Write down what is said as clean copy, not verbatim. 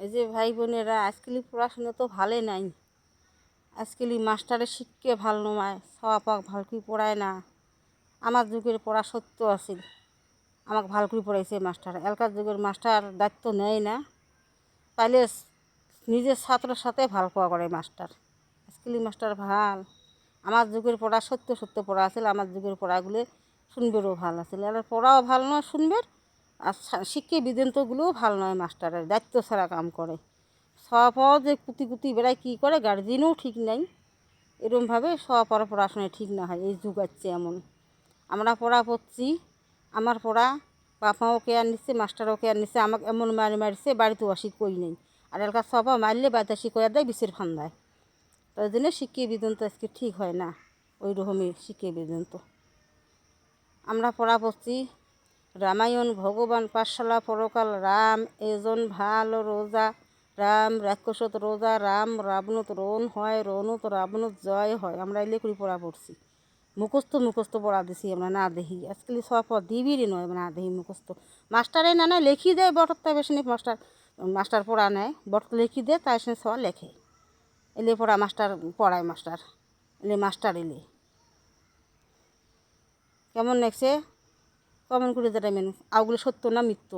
এই যে ভাই বোনেরা, আজকাল পড়াশোনা তো ভালো নাই। আজকাল মাস্টারের শিক্ষা ভালো নয়, সবাক ভাল করে পড়ায় না। আমার যুগের পড়া সত্য আছিল, আমাকে ভাল করে পড়াইছে মাস্টার। এলকার যুগের মাস্টার দায়িত্ব নেয় না, তাইলে নিজের ছাত্রের সাথে ভাল পাওয়া করে মাস্টার। আজকাল মাস্টার ভাল, আমার যুগের পড়া সত্য সত্য পড়া আছিল। আমার যুগের পড়াগুলো শুনবেরও ভাল আছিল, এর পড়াও ভাল নয় শুনবের, আর শিক্ষা বিধান্তগুলোও ভাল নয়। মাস্টারের দায়িত্ব ছাড়া কাম করে, সব যে কুতি কুতি বেড়ায় কী করে, গার্জিয়ানও ঠিক নাই। এরমভাবে সব পড়াশোনায় ঠিক না হয়। এই যুগ আছে এমন। আমরা পড়া পড়ছি, আমার পড়া বাপাও কেয়ার নিচ্ছে, মাস্টারও কেয়ার নিচ্ছে। আমাকে এমন মারছে, বাড়িতেও আসি কই নেই। আর এলাকার সব মারলে বাড়িতে আসি কয়ার দেয় বিশের ফান্দায়। তাই জন্য শিক্ষা বিধান্ত আজকে ঠিক হয় না, ওই রকমই শিক্ষা বিধান্ত। আমরা পড়া পড়ছি রামায়ণ, ভগবান, পাঠশালা, পরকাল, রাম এজন ভালো রোজা, রাম রাক্ষসত রোজা, রাম রাবণত রণ হয়, রণত রাবণত জয় হয়। আমরা এলে করে পড়া পড়ছি, মুখস্থ পড়া দিছি আমরা, না দেখি। আজকাল সব দিবিরই নয়, না দেখি মুখস্থ। মাস্টারে না নেয়, লেখি দেয় বটরটা বেশি নেই। মাস্টার পড়া নেয়, বট লেখি দেয়, তাই সে সব লেখে। এলে পড়া মাস্টার পড়ায়, মাস্টার এলে কেমন লাগছে কমেন্ট করে জানাবেন। আউগুলো সত্য না মিথ্য।